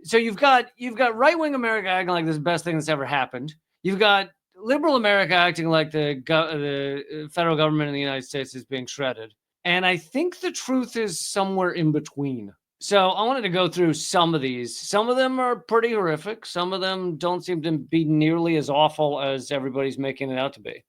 So you've got right-wing America acting like this is the best thing that's ever happened. You've got liberal America acting like the federal government in the United States is being shredded. And I think the truth is somewhere in between. So I wanted to go through some of these. Some of them are pretty horrific. Some of them don't seem to be nearly as awful as everybody's making it out to be.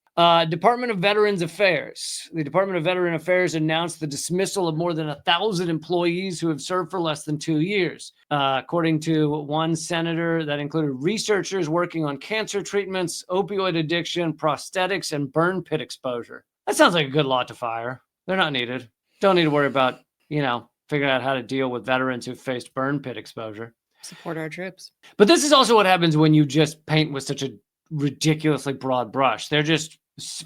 Department of Veterans Affairs. The Department of Veteran Affairs announced the dismissal of more than 1,000 employees who have served for less than 2 years. According to one senator, that included researchers working on cancer treatments, opioid addiction, prosthetics, and burn pit exposure. That sounds like a good lot to fire. They're not needed. Don't need to worry about, figuring out how to deal with veterans who faced burn pit exposure. Support our troops. But this is also what happens when you just paint with such a ridiculously broad brush. They're just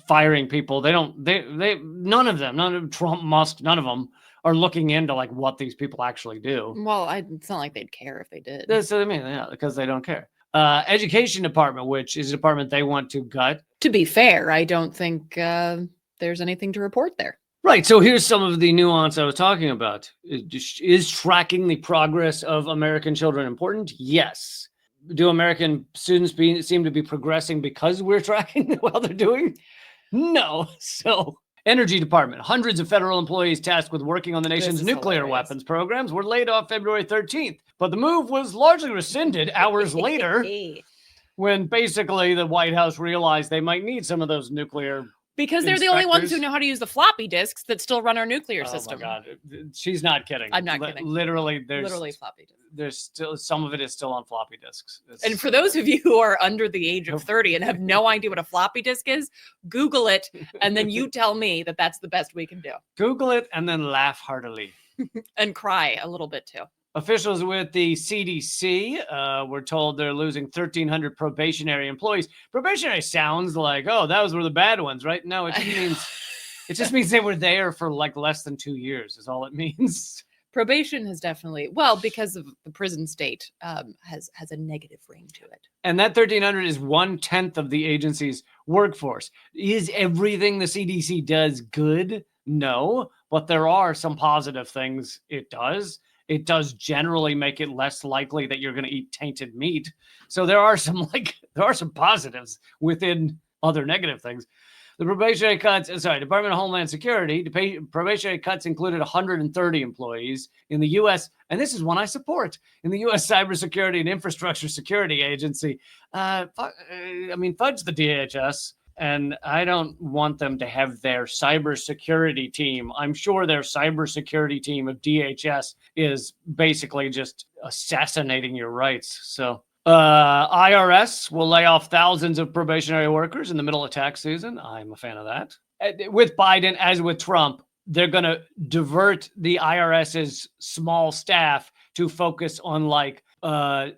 firing people. None of Trump, Musk, none of them are looking into like what these people actually do. Well, it's not like they'd care if they did. That's what I mean, yeah, because they don't care. Education department, which is a department they want to gut. To be fair, I don't think there's anything to report there. Right. So here's some of the nuance I was talking about. Is tracking the progress of American children important? Yes. Do American students seem to be progressing because we're tracking what they're doing? No. So, Energy Department. Hundreds of federal employees tasked with working on the nation's nuclear weapons programs were laid off February 13th. But the move was largely rescinded hours later when basically the White House realized they might need some of those nuclear because they're the only ones who know how to use the floppy disks that still run our nuclear system. Oh my God. She's not kidding. I'm not kidding. Literally floppy disks. There's still, some of it is still on floppy disks. And for those of you who are under the age of 30 and have no idea what a floppy disk is, Google it. And then you tell me that that's the best we can do. Google it and then laugh heartily. And cry a little bit too. Officials with the CDC were told they're losing 1,300 probationary employees. Probationary sounds like, those were the bad ones, right? No, it just means they were there for like less than 2 years is all it means. Probation has definitely, because of the prison state, has a negative ring to it. And that 1,300 is 1/10 of the agency's workforce. Is everything the CDC does good? No, but there are some positive things it does. It does generally make it less likely that you're going to eat tainted meat. So there are some positives within other negative things. The probationary cuts, Department of Homeland Security, probationary cuts included 130 employees in the U.S., and this is one I support, in the U.S. Cybersecurity and Infrastructure Security Agency. Fudge the DHS. And I don't want them to have their cybersecurity team. I'm sure their cybersecurity team of DHS is basically just assassinating your rights. So IRS will lay off thousands of probationary workers in the middle of tax season. I'm a fan of that. With Biden, as with Trump, they're going to divert the IRS's small staff to focus on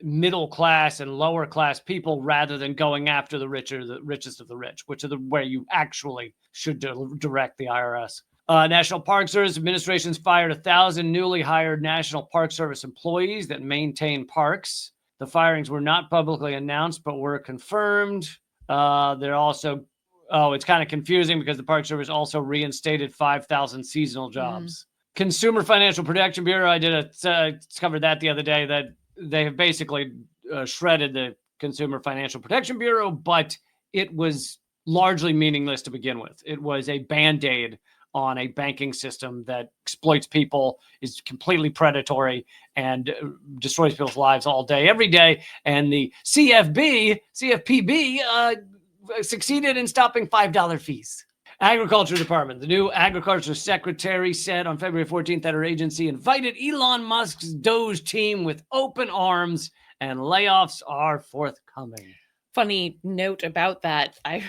middle class and lower class people rather than going after the richest of the rich, which are where you actually should direct the IRS. National Park Service administration's fired 1,000 newly hired National Park Service employees that maintain parks. The firings were not publicly announced, but were confirmed. They're also, it's kind of confusing because the Park Service also reinstated 5,000 seasonal jobs. Consumer Financial Protection Bureau, I covered that the other day, that they have basically shredded the Consumer Financial Protection Bureau, but it was largely meaningless to begin with. It was a Band-Aid on a banking system that exploits people, is completely predatory, and destroys people's lives all day, every day. And the CFPB succeeded in stopping $5 fees. Agriculture Department. The new Agriculture Secretary said on February 14th that her agency invited Elon Musk's Doge team with open arms, and layoffs are forthcoming. Funny note about that. I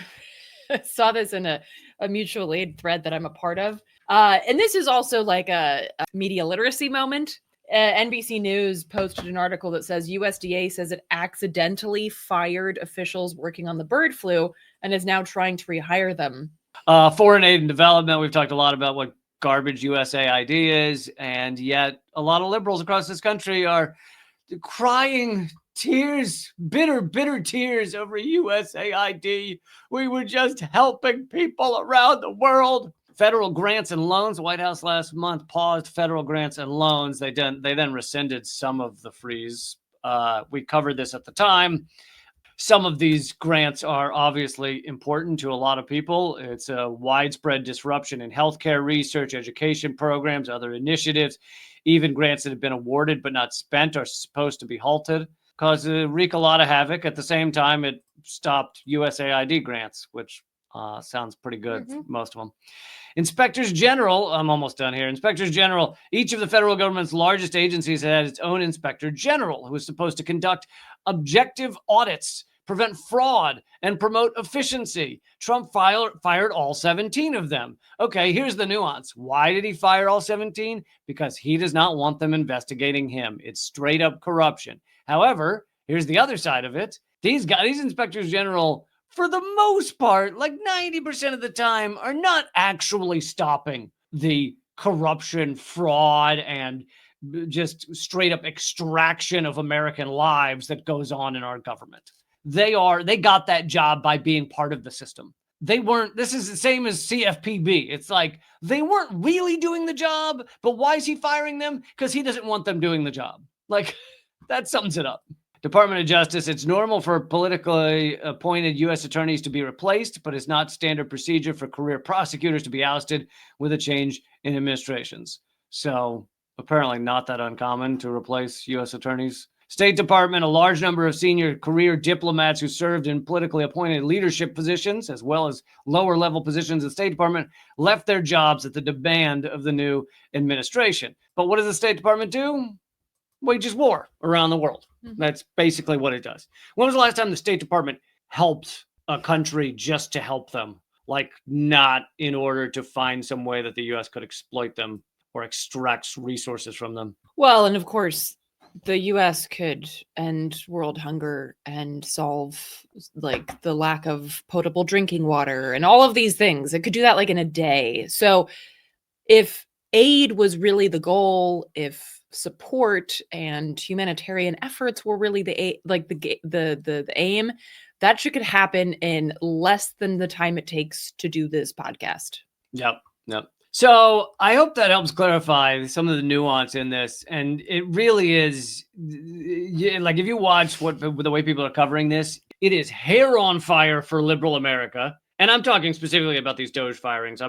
saw this in a mutual aid thread that I'm a part of. And this is also like a media literacy moment. NBC News posted an article that says USDA says it accidentally fired officials working on the bird flu and is now trying to rehire them. Foreign aid and development. We've talked a lot about what garbage USAID is, and yet a lot of liberals across this country are crying tears, bitter tears over USAID. We were just helping people around the world. Federal grants and loans. The White House last month paused federal grants and loans. They then rescinded some of the freeze. We covered this at the time. Some of these grants are obviously important to a lot of people. It's a widespread disruption in healthcare research, education programs, other initiatives. Even grants that have been awarded but not spent are supposed to be halted, because it wreak a lot of havoc. At the same time, it stopped USAID grants, which sounds pretty good, most of them. Inspectors General, I'm almost done here. Inspectors General, each of the federal government's largest agencies had its own Inspector General who was supposed to conduct objective audits, prevent fraud, and promote efficiency. Trump fired all 17 of them. Okay, here's the nuance. Why did he fire all 17? Because he does not want them investigating him. It's straight up corruption. However, here's the other side of it. These inspectors general, for the most part, like 90% of the time, are not actually stopping the corruption, fraud, and just straight up extraction of American lives that goes on in our government. They got that job by being part of the system. This is the same as CFPB. It's like, they weren't really doing the job, but why is he firing them? Because he doesn't want them doing the job. Like, that sums it up. Department of Justice, it's normal for politically appointed U.S. attorneys to be replaced, but it's not standard procedure for career prosecutors to be ousted with a change in administrations. So apparently not that uncommon to replace U.S. attorneys. State Department, a large number of senior career diplomats who served in politically appointed leadership positions, as well as lower level positions in the State Department, left their jobs at the demand of the new administration. But what does the State Department do? Wages war around the world. That's basically what it does. When was the last time the State Department helped a country just to help them? Like, not in order to find some way that the U.S. could exploit them or extract resources from them. Well, and of course, the U.S. could end world hunger and solve like the lack of potable drinking water and all of these things. It could do that like in a day. So if aid was really the goal, if support and humanitarian efforts were really the aim, that shit could happen in less than the time it takes to do this podcast. Yep. So I hope that helps clarify some of the nuance in this. And it really is, like, if you watch the way people are covering this, it is hair on fire for liberal America. And I'm talking specifically about these Doge firings.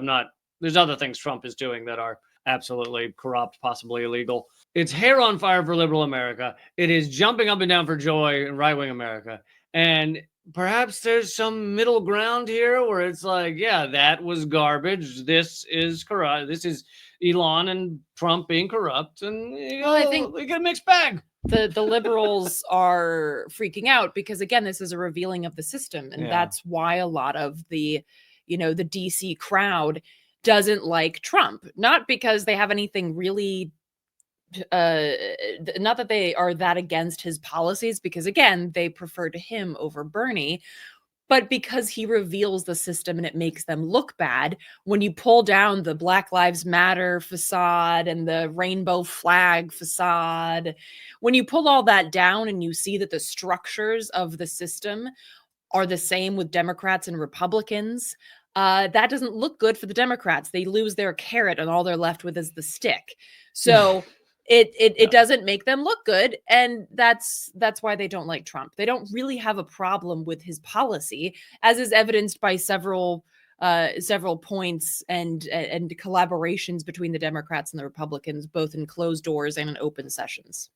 There's other things Trump is doing that are absolutely corrupt, possibly illegal. It's hair on fire for liberal America. It is jumping up and down for joy in right-wing America. And perhaps there's some middle ground here where it's like, yeah, that was garbage. This is corrupt. This is Elon and Trump being corrupt. And I think we get a mixed bag. The liberals are freaking out because, again, this is a revealing of the system. And that's why a lot of the DC crowd doesn't like Trump. Not because they have anything really not that they are that against his policies, because again, they prefer to him over Bernie, but because he reveals the system and it makes them look bad. When you pull down the Black Lives Matter facade and the rainbow flag facade, when you pull all that down and you see that the structures of the system are the same with Democrats and Republicans, that doesn't look good for the Democrats. They lose their carrot and all they're left with is the stick. So it doesn't make them look good. And that's why they don't like Trump. They don't really have a problem with his policy, as is evidenced by several points and collaborations between the Democrats and the Republicans, both in closed doors and in open sessions.